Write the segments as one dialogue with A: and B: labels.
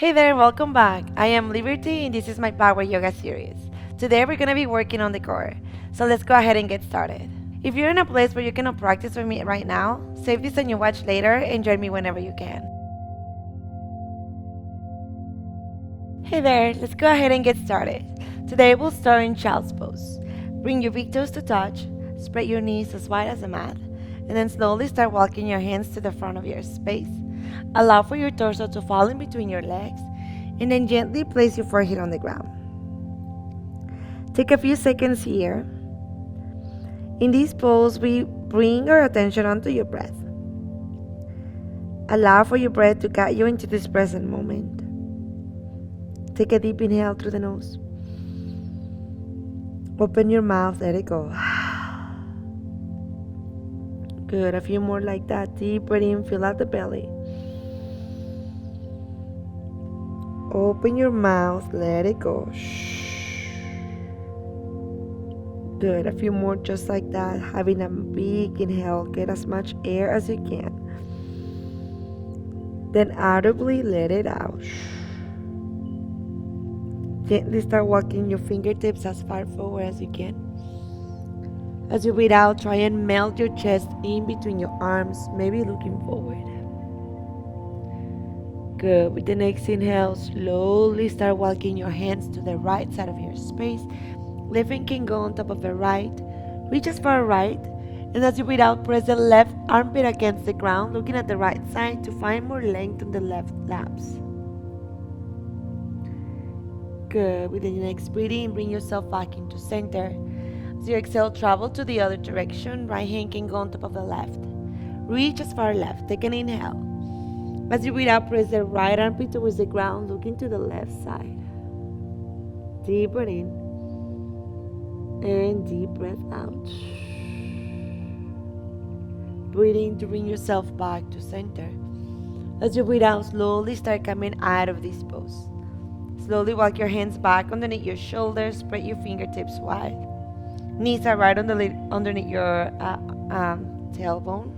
A: Hey there, welcome back. I am Liberty and this is my Power Yoga series. Today we're going to be working on the core. So let's go ahead and get started. If you're in a place where you cannot practice with me right now, save this and you watch later and join me whenever you can. Hey there, let's go ahead and get started. Today we'll start in child's pose. Bring your big toes to touch, spread your knees as wide as the mat, and then slowly start walking your hands to the front of your space. Allow for your torso to fall in between your legs, and then gently place your forehead on the ground. Take a few seconds here. In this pose, we bring our attention onto your breath. Allow for your breath to guide you into this present moment. Take a deep inhale through the nose. Open your mouth, let it go. Good, a few more like that. Deep breath in, fill out the belly. Open your mouth, let it go. Good, a few more just like that. Having a big inhale, get as much air as you can. Then audibly let it out. Gently start walking your fingertips as far forward as you can. As you breathe out, try and melt your chest in between your arms, maybe looking forward. Good. With the next inhale, slowly start walking your hands to the right side of your space. Left hand can go on top of the right. Reach as far right. And as you breathe out, press the left armpit against the ground, looking at the right side to find more length on the left lats. Good. With the next breathing, bring yourself back into center. As you exhale, travel to the other direction. Right hand can go on top of the left. Reach as far left. Take an inhale. As you breathe out, press the right armpit towards the ground, looking to the left side. Deep breath in and deep breath out. Breathing to bring yourself back to center. As you breathe out, slowly start coming out of this pose. Slowly walk your hands back underneath your shoulders, spread your fingertips wide. Knees are right underneath your tailbone.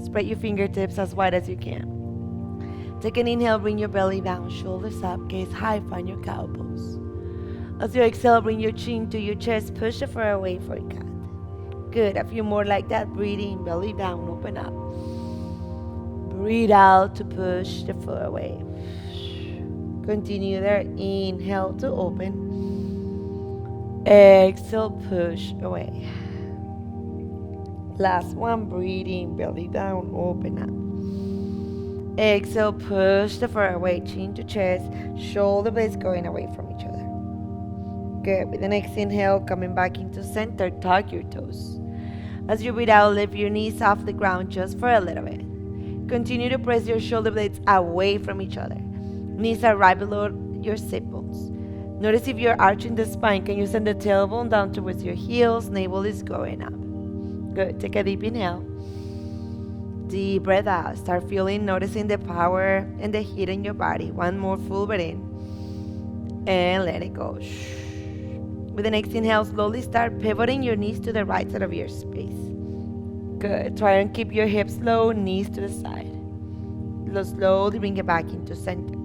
A: Spread your fingertips as wide as you can. Take an inhale, bring your belly down, shoulders up, gaze high, find your cow pose. As you exhale, bring your chin to your chest, push the fur away for a cat. Good, a few more like that. Breathe in, belly down, open up. Breathe out to push the fur away. Continue there, inhale to open. Exhale, push away. Last one, breathe in, belly down, open up. Exhale, push the fur away, chin to chest, shoulder blades going away from each other. Good. With the next inhale, coming back into center, tuck your toes. As you breathe out, lift your knees off the ground just for a little bit. Continue to press your shoulder blades away from each other. Knees are right below your sit bones. Notice if you're arching the spine, can you send the tailbone down towards your heels? Navel is going up. Good. Take a deep inhale. Deep breath out. Start feeling, noticing the power and the heat in your body. One more full breath in. And let it go. With the next inhale, slowly start pivoting your knees to the right side of your space. Good. Try and keep your hips low, knees to the side. Slowly bring it back into center.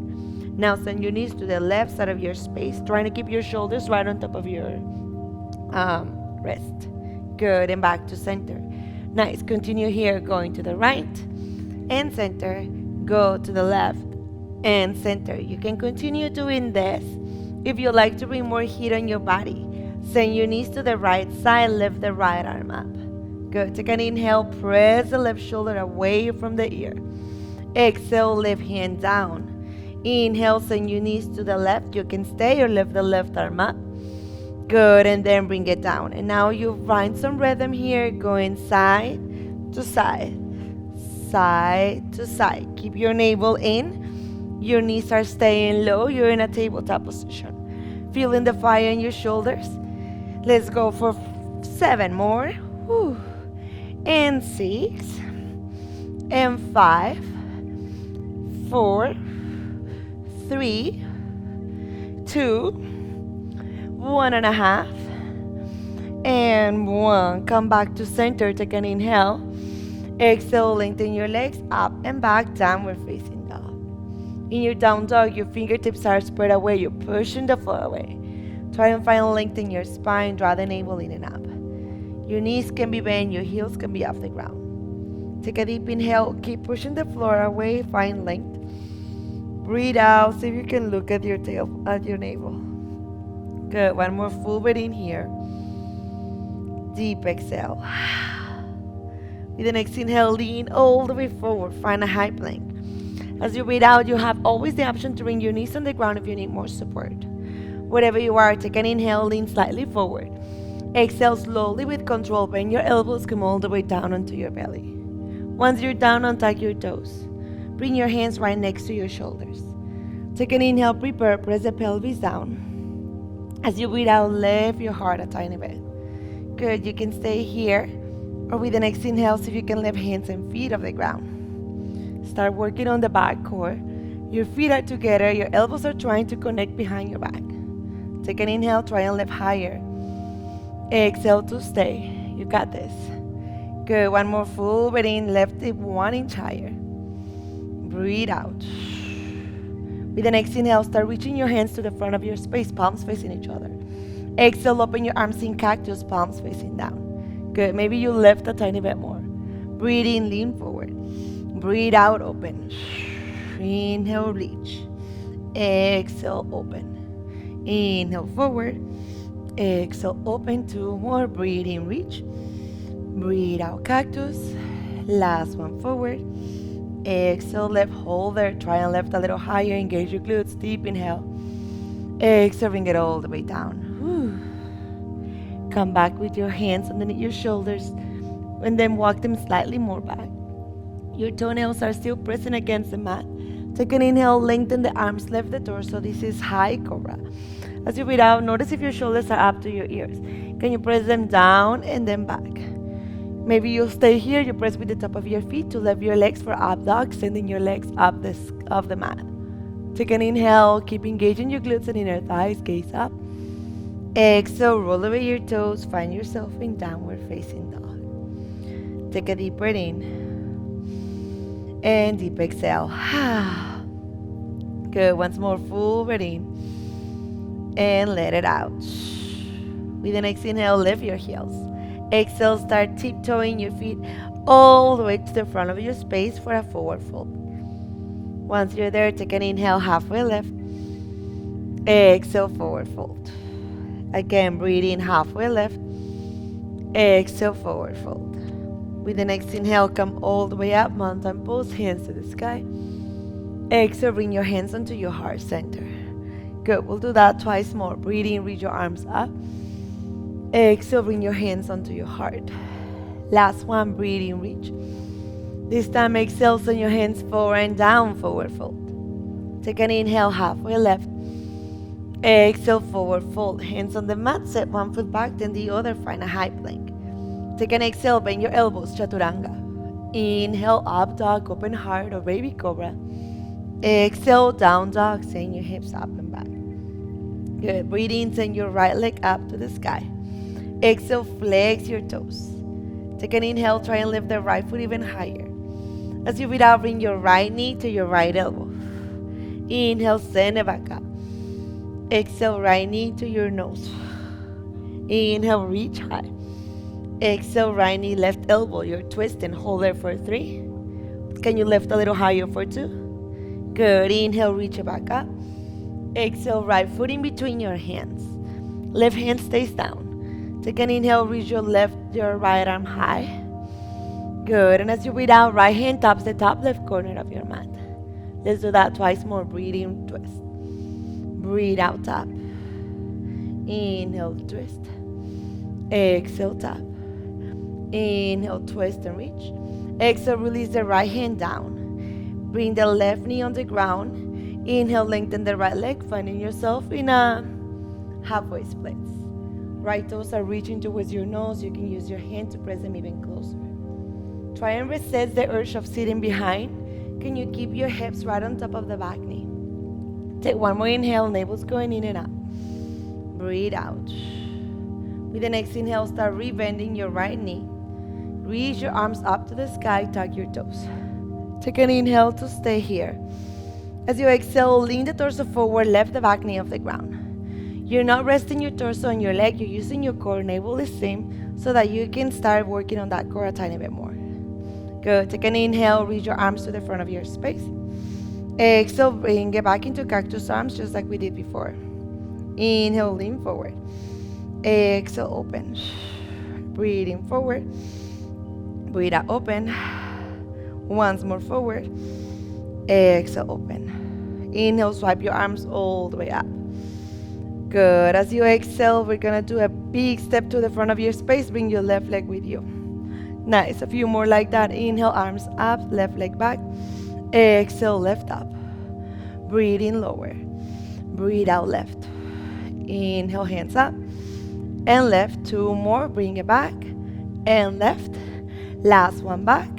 A: Now send your knees to the left side of your space, trying to keep your shoulders right on top of your wrist. Good. And back to center. Nice. Continue here, going to the right and center. Go to the left and center. You can continue doing this if you like to bring more heat on your body. Send your knees to the right side, lift the right arm up. Good. Take an inhale, press the left shoulder away from the ear. Exhale, lift hand down. Inhale, send your knees to the left. You can stay or lift the left arm up. Good, and then bring it down. And now you find some rhythm here, going side to side, side to side. Keep your navel in. Your knees are staying low. You're in a tabletop position. Feeling the fire in your shoulders. Let's go for 7 more. Whew. And 6. And 5. 4. 3. 2. 1.5. And 1. Come back to center. Take an inhale. Exhale, lengthen your legs up and back, downward facing dog. In your down dog, your fingertips are spread away. You're pushing the floor away. Try and find length in your spine. Draw the navel in and up. Your knees can be bent. Your heels can be off the ground. Take a deep inhale. Keep pushing the floor away. Find length. Breathe out. See if you can look at your tail, at your navel. Good. One more full breath in here. Deep exhale. With the next inhale, lean all the way forward. Find a high plank. As you breathe out, you have always the option to bring your knees on the ground if you need more support. Wherever you are, take an inhale, lean slightly forward. Exhale slowly with control. Bend your elbows, come all the way down onto your belly. Once you're down, untuck your toes. Bring your hands right next to your shoulders. Take an inhale, prepare, press the pelvis down. As you breathe out, lift your heart a tiny bit. Good, you can stay here, or with the next inhale, see if you can lift hands and feet off the ground. Start working on the back core. Your feet are together, your elbows are trying to connect behind your back. Take an inhale, try and lift higher. Exhale to stay. You got this. Good, one more full breath in, lift it 1 inch higher. Breathe out. With the next inhale, start reaching your hands to the front of your space, palms facing each other. Exhale, open your arms in cactus, palms facing down. Good, maybe you lift a tiny bit more. Breathe in, lean forward. Breathe out, open. Inhale, reach. Exhale, open. Inhale, forward. Exhale, open. 2 more. Breathe in, reach. Breathe out, cactus. Last one, forward. Exhale, lift, hold there. Try and lift a little higher. Engage your glutes. Deep inhale. Exhale, bring it all the way down. Whew. Come back with your hands underneath your shoulders and then walk them slightly more back. Your toenails are still pressing against the mat. Take an inhale, lengthen the arms, lift the torso. This is high cobra. As you breathe out, notice if your shoulders are up to your ears. Can you press them down and then back? Maybe you'll stay here. You press with the top of your feet to lift your legs for up dog, sending your legs up the mat. Take an inhale, keep engaging your glutes and inner thighs, gaze up. Exhale, roll over your toes, find yourself in downward facing dog. Take a deep breath in. And deep exhale. Good. Once more, full breath in. And let it out. With the next inhale, lift your heels. Exhale, start tiptoeing your feet all the way to the front of your space for a forward fold. Once you're there, take an inhale, halfway lift. Exhale, forward fold. Again, breathe in, halfway lift. Exhale, forward fold. With the next inhale, come all the way up, mountain pose, hands to the sky. Exhale, bring your hands onto your heart center. Good, we'll do that twice more. Breathe in, reach your arms up. Exhale, bring your hands onto your heart. Last one, breathe in, reach. This time, exhale, send your hands forward and down, forward fold. Take an inhale, halfway left. Exhale, forward fold. Hands on the mat, set one foot back, then the other, find a high plank. Take an exhale, bend your elbows, chaturanga. Inhale, up dog, open heart or baby cobra. Exhale, down dog, send your hips up and back. Good, breathe in, send your right leg up to the sky. Exhale, flex your toes. Take an inhale, try and lift the right foot even higher. As you breathe out, bring your right knee to your right elbow. Inhale, send it back up. Exhale, right knee to your nose. Inhale, reach high. Exhale, right knee, left elbow. You're twisting. Hold there for 3. Can you lift a little higher for 2? Good. Inhale, reach it back up. Exhale, right foot in between your hands. Left hand stays down. Take an inhale, reach your right arm high. Good. And as you breathe out, right hand taps the top left corner of your mat. Let's do that twice more. Breathe in, twist. Breathe out, tap. Inhale, twist. Exhale, tap. Inhale, twist and reach. Exhale, release the right hand down. Bring the left knee on the ground. Inhale, lengthen the right leg, finding yourself in a halfway split. Right toes are reaching towards your nose. You can use your hand to press them even closer. Try and resist the urge of sitting behind. Can you keep your hips right on top of the back knee? Take one more inhale, navel's going in and out. Breathe out. With the next inhale, start rebending your right knee. Reach your arms up to the sky, tuck your toes. Take an inhale to stay here. As you exhale, lean the torso forward, left the back knee off the ground. You're not resting your torso on your leg, you're using your core, navel is same, so that you can start working on that core a tiny bit more. Good. Take an inhale, reach your arms to the front of your space. Exhale, bring it back into cactus arms just like we did before. Inhale, lean forward. Exhale, open. Breathe in forward. Breathe out, open. Once more forward. Exhale, open. Inhale, swipe your arms all the way up. Good. As you exhale, we're going to do a big step to the front of your space. Bring your left leg with you. Nice. A few more like that. Inhale, arms up, left leg back. Exhale, left up. Breathe in, lower. Breathe out, left. Inhale, hands up. And left. Two more. Bring it back. And left. Last one back.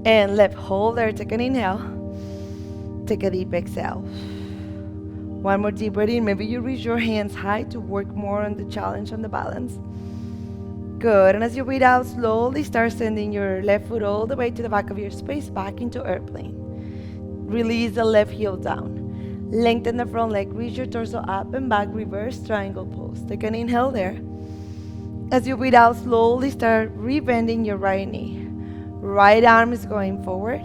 A: And left. Hold there. Take an inhale. Take a deep exhale. One more deep breath in. Maybe you reach your hands high to work more on the challenge on the balance. Good. And as you breathe out, slowly start sending your left foot all the way to the back of your space, back into airplane. Release the left heel down. Lengthen the front leg. Reach your torso up and back. Reverse triangle pose. Take an inhale there. As you breathe out, slowly start rebending your right knee. Right arm is going forward.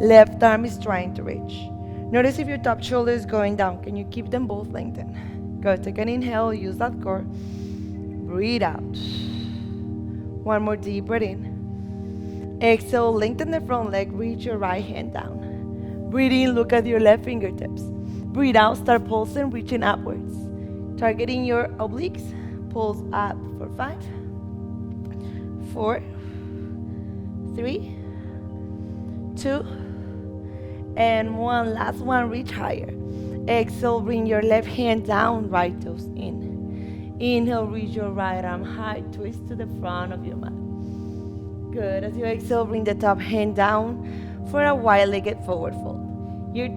A: Left arm is trying to reach. Notice if your top shoulder is going down. Can you keep them both lengthened? Go. Take an inhale. Use that core. Breathe out. One more deep breath in. Exhale. Lengthen the front leg. Reach your right hand down. Breathe in. Look at your left fingertips. Breathe out. Start pulsing, reaching upwards. Targeting your obliques. Pulse up for 5, 4, 3, 2, and 1. Last one, reach higher. Exhale, bring your left hand down, right toes in. Inhale, reach your right arm high, twist to the front of your mat. Good. As you exhale, bring the top hand down for a wide-legged forward fold. Your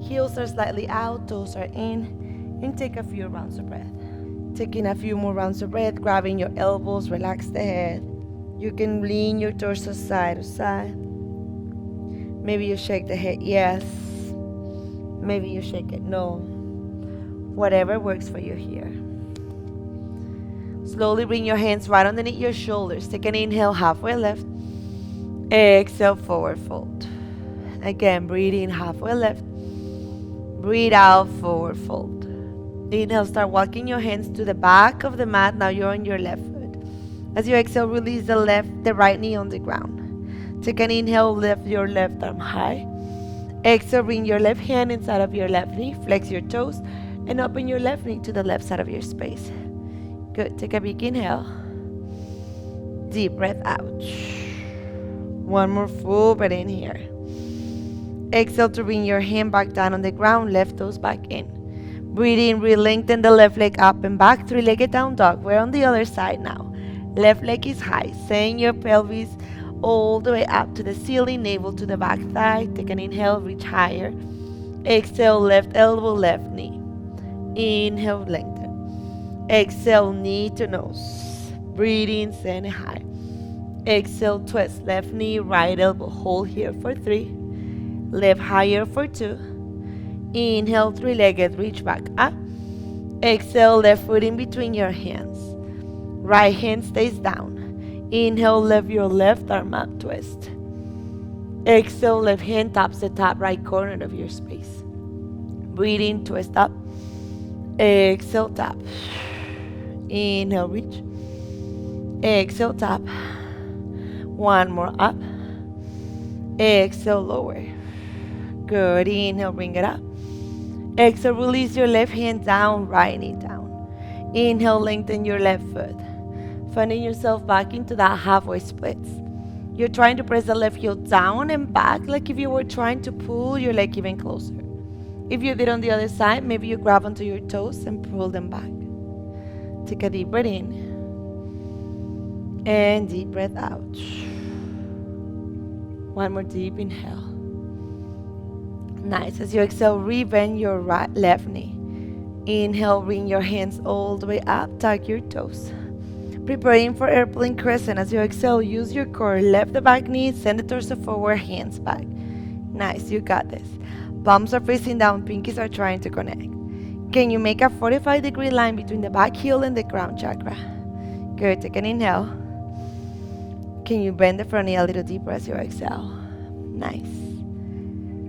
A: heels are slightly out, toes are in, and take a few rounds of breath. Taking a few more rounds of breath, grabbing your elbows, relax the head. You can lean your torso side to side. Maybe you shake the head, yes. Maybe you shake it, no. Whatever works for you here. Slowly bring your hands right underneath your shoulders. Take an inhale, halfway left. Exhale, forward fold. Again, breathe in, halfway left. Breathe out, forward fold. Inhale, start walking your hands to the back of the mat. Now you're on your left foot. As you exhale, release the right knee on the ground. Take an inhale, lift your left arm high. Exhale, bring your left hand inside of your left knee, flex your toes, and open your left knee to the left side of your space. Good. Take a big inhale. Deep breath out. One more full breath in here. Exhale to bring your hand back down on the ground, left toes back in. Breathe in, re-lengthen the left leg up and back, three-legged down dog. We're on the other side now. Left leg is high. Send your pelvis all the way up to the ceiling, navel to the back thigh. Take an inhale, reach higher. Exhale, left elbow, left knee. Inhale, lengthen. Exhale, knee to nose. Breathe in, send it high. Exhale, twist, left knee, right elbow. Hold here for 3. Lift higher for 2. Inhale, three-legged, reach back up. Exhale, left foot in between your hands. Right hand stays down. Inhale, lift your left arm up, twist. Exhale, left hand taps the top right corner of your space. Breathe in, twist up. Exhale, tap. Inhale, reach. Exhale, tap. One more up. Exhale, lower. Good. Inhale, bring it up. Exhale, release your left hand down, right knee down. Inhale, lengthen your left foot. Finding yourself back into that halfway splits. You're trying to press the left heel down and back like if you were trying to pull your leg even closer. If you did on the other side, maybe you grab onto your toes and pull them back. Take a deep breath in. And deep breath out. One more deep inhale. Nice. As you exhale, rebend your left knee. Inhale, bring your hands all the way up, tuck your toes. Preparing for airplane crescent. As you exhale, use your core. Left the back knee, send the torso forward, hands back. Nice, you got this. Palms are facing down, pinkies are trying to connect. Can you make a 45-degree line between the back heel and the crown chakra? Good, take an inhale. Can you bend the front knee a little deeper as you exhale? Nice.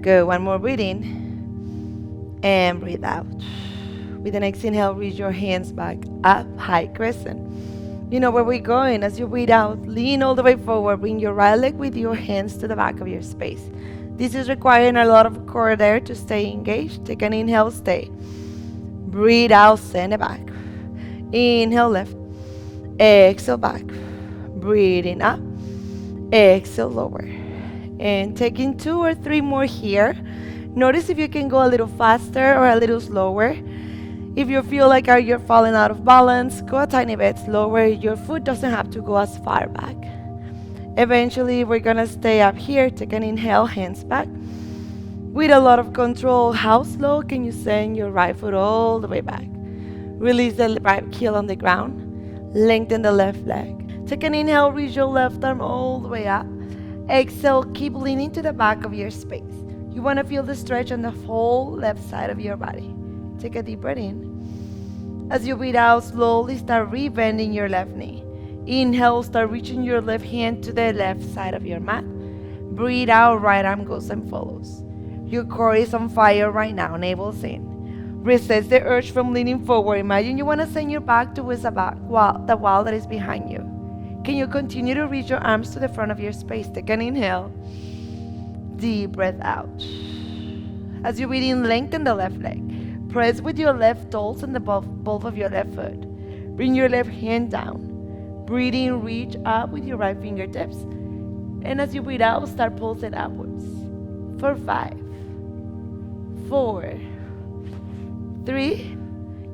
A: Good, one more breathing. And breathe out. With the next inhale, reach your hands back up, high crescent. You know where we're going. As you breathe out, lean all the way forward. Bring your right leg with your hands to the back of your space. This is requiring a lot of core there to stay engaged. Take an inhale, stay. Breathe out, send it back. Inhale, left. Exhale, back. Breathing up. Exhale, lower. And taking 2 or 3 more here. Notice if you can go a little faster or a little slower. If you feel like you're falling out of balance, go a tiny bit slower. Your foot doesn't have to go as far back. Eventually, we're gonna stay up here. Take an inhale, hands back. With a lot of control, how slow can you send your right foot all the way back? Release the right heel on the ground. Lengthen the left leg. Take an inhale, reach your left arm all the way up. Exhale, keep leaning to the back of your space. You wanna feel the stretch on the whole left side of your body. Take a deep breath in. As you breathe out, slowly start rebending your left knee. Inhale, start reaching your left hand to the left side of your mat. Breathe out, right arm goes and follows. Your core is on fire right now, navel's in. Resist the urge from leaning forward. Imagine you want to send your back towards the wall that is behind you. Can you continue to reach your arms to the front of your space? Take an inhale. Deep breath out. As you breathe in, lengthen the left leg. Press with your left toes and the both of your left foot. Bring your left hand down. Breathe in, reach up with your right fingertips. And as you breathe out, start pulsing upwards. For 5, 4, 3,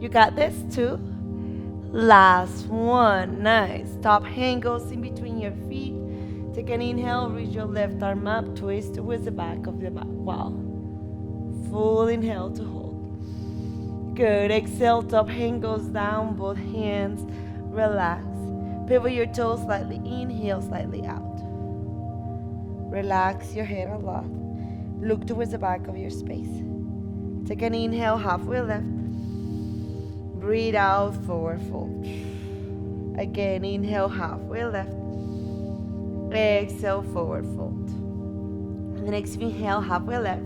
A: you got this, 2, last 1, nice. Top hand goes in between your feet. Take an inhale, reach your left arm up, twist towards the back of the wall. Full inhale to hold. Good, exhale, top hand goes down, both hands, relax. Pivot your toes slightly in, heel slightly out. Relax your head a lot. Look towards the back of your space. Take an inhale, halfway left. Breathe out, forward fold. Again, inhale, halfway left. Exhale, forward fold. And the next inhale, halfway left.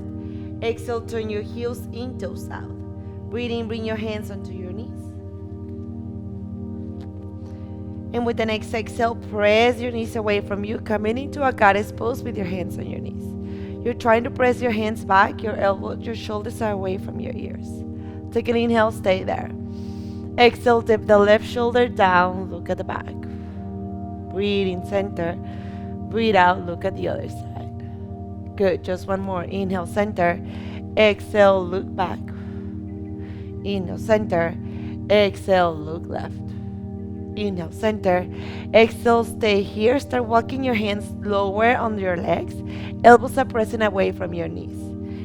A: Exhale, turn your heels in, toes out. Breathe in, bring your hands onto your knees. And with the next exhale, press your knees away from you, coming into a goddess pose with your hands on your knees. You're trying to press your hands back, your elbows, your shoulders are away from your ears. Take an inhale, stay there. Exhale, dip the left shoulder down, look at the back. Breathe in, center. Breathe out, look at the other side. Good, just one more. Inhale, center. Exhale, look back. Inhale, center. Exhale, look left. Inhale, center. Exhale, stay here. Start walking your hands lower on your legs. Elbows are pressing away from your knees.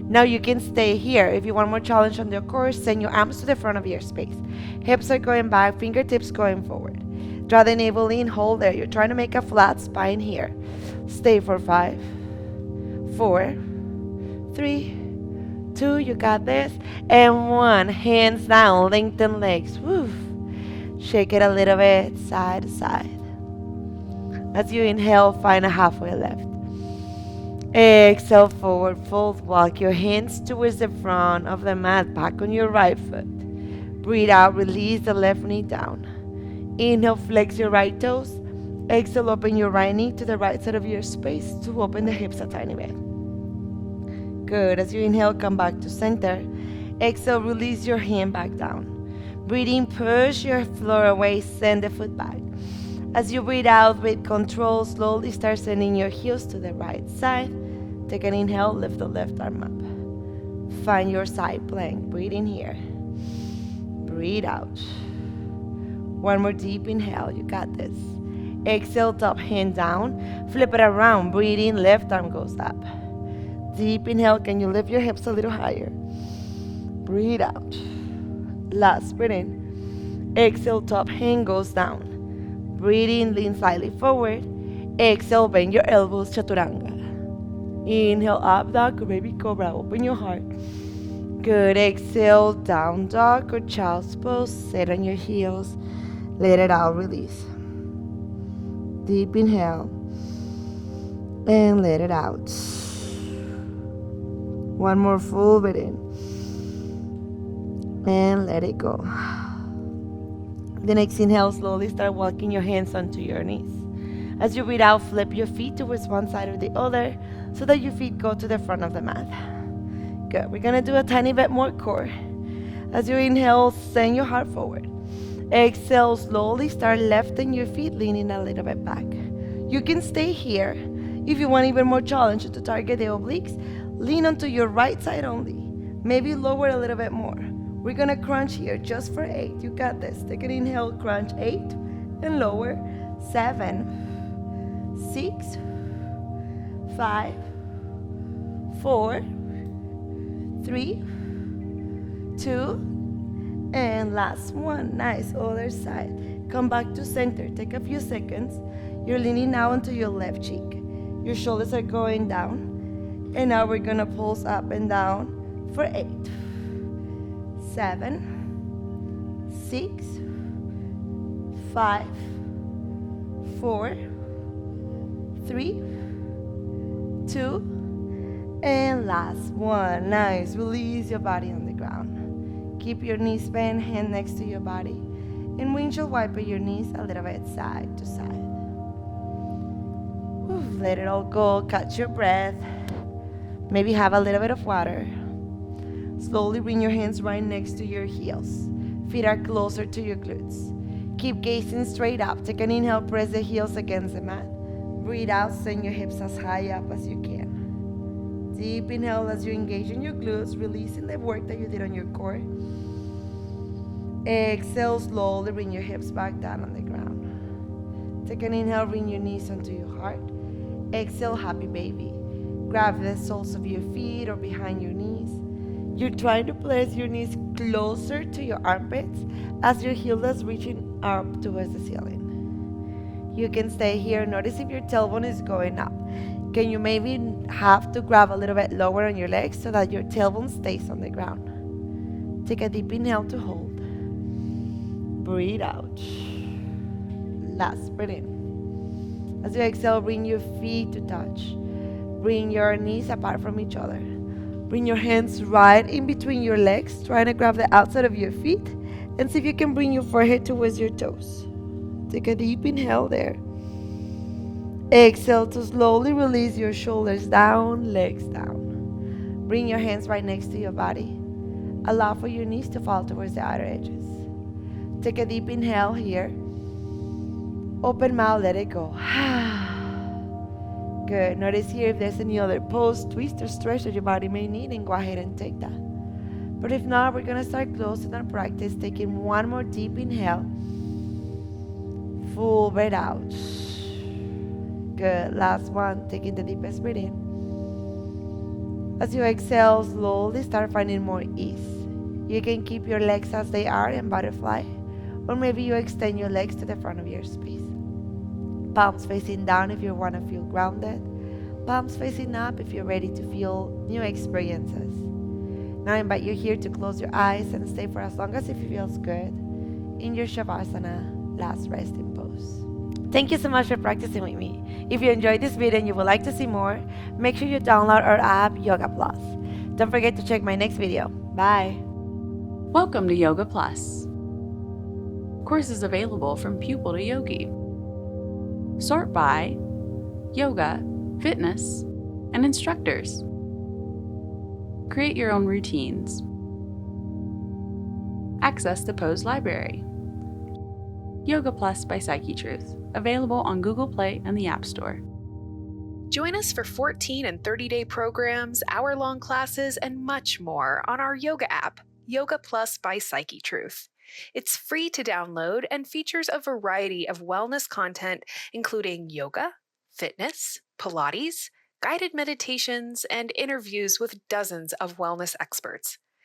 A: Now you can stay here. If you want more challenge on your core, send your arms to the front of your space. Hips are going back, fingertips going forward. Draw the navel in, hold there. You're trying to make a flat spine here. Stay for 5, 4, 3, 2, you got this. And 1, hands down, lengthen legs. Woo. Shake it a little bit, side to side. As you inhale, find a halfway left. Exhale, forward fold. Walk your hands towards the front of the mat, back on your right foot. Breathe out, release the left knee down. Inhale, flex your right toes. Exhale, open your right knee to the right side of your space to open the hips a tiny bit. Good. As you inhale, come back to center. Exhale, release your hand back down. Breathe in, push your floor away, send the foot back. As you breathe out with control, slowly start sending your heels to the right side. Take an inhale, lift the left arm up. Find your side plank. Breathe in here. Breathe out. One more deep inhale, you got this. Exhale, top hand down. Flip it around, breathe in, left arm goes up. Deep inhale, can you lift your hips a little higher? Breathe out. Last breath in. Exhale, top hand goes down. Breathe in, lean slightly forward. Exhale, bend your elbows, chaturanga. Inhale, up dog or baby cobra. Open your heart. Good. Exhale, down dog or child's pose. Sit on your heels. Let it out, release. Deep inhale. And let it out. One more full breath in. And let it go. The next inhale, slowly start walking your hands onto your knees. As you breathe out, flip your feet towards one side or the other so that your feet go to the front of the mat. Good. We're going to do a tiny bit more core. As you inhale, send your heart forward. Exhale, slowly start lifting your feet, leaning a little bit back. You can stay here. If you want even more challenge to target the obliques, lean onto your right side only. Maybe lower a little bit more. We're gonna crunch here just for 8. You got this. Take an inhale, crunch 8 and lower. 7, 6, 5, 4, 3, 2, and last one. Nice. Other side. Come back to center. Take a few seconds. You're leaning now onto your left cheek. Your shoulders are going down. And now we're gonna pulse up and down for 8, 7, 6, 5, 4, 3, 2, and last one. Nice. Release your body on the ground. Keep your knees bent, hand next to your body, and windshield wiper your knees a little bit side to side. Let it all go. Catch your breath. Maybe have a little bit of water. Slowly bring your hands right next to your heels. Feet are closer to your glutes. Keep gazing straight up. Take an inhale, press the heels against the mat. Breathe out, send your hips as high up as you can. Deep inhale as you engage in your glutes, releasing the work that you did on your core. Exhale, slowly bring your hips back down on the ground. Take an inhale, bring your knees onto your heart. Exhale, happy baby. Grab the soles of your feet or behind your knees. You're trying to place your knees closer to your armpits as your heel is reaching up towards the ceiling. You can stay here. Notice if your tailbone is going up. Can you maybe have to grab a little bit lower on your legs so that your tailbone stays on the ground? Take a deep inhale to hold. Breathe out. Last breath in. As you exhale, bring your feet to touch. Bring your knees apart from each other. Bring your hands right in between your legs, trying to grab the outside of your feet, and see if you can bring your forehead towards your toes. Take a deep inhale there. Exhale to slowly release your shoulders down, legs down. Bring your hands right next to your body. Allow for your knees to fall towards the outer edges. Take a deep inhale here. Open mouth, let it go. Good. Notice here if there's any other pose, twist, or stretch that your body may need, and go ahead and take that. But if not, we're going to start closing our practice, taking one more deep inhale. Full breath out. Good. Last one. Taking the deepest breath in. As you exhale, slowly start finding more ease. You can keep your legs as they are in butterfly, or maybe you extend your legs to the front of your space. Palms facing down if you want to feel grounded. Palms facing up if you're ready to feel new experiences. Now I invite you here to close your eyes and stay for as long as it feels good in your Savasana, last resting pose. Thank you so much for practicing with me. If you enjoyed this video and you would like to see more, make sure you download our app, Yoga Plus. Don't forget to check my next video. Bye.
B: Welcome to Yoga Plus. Courses available from pupil to yogi. Sort by yoga, fitness, and instructors. Create your own routines. Access the pose library. Yoga Plus by Psyche Truth, available on Google Play and the App Store.
C: Join us for 14 and 30-day programs, hour-long classes, and much more on our yoga app, Yoga Plus by Psyche Truth. It's free to download and features a variety of wellness content, including yoga, fitness, Pilates, guided meditations, and interviews with dozens of wellness experts.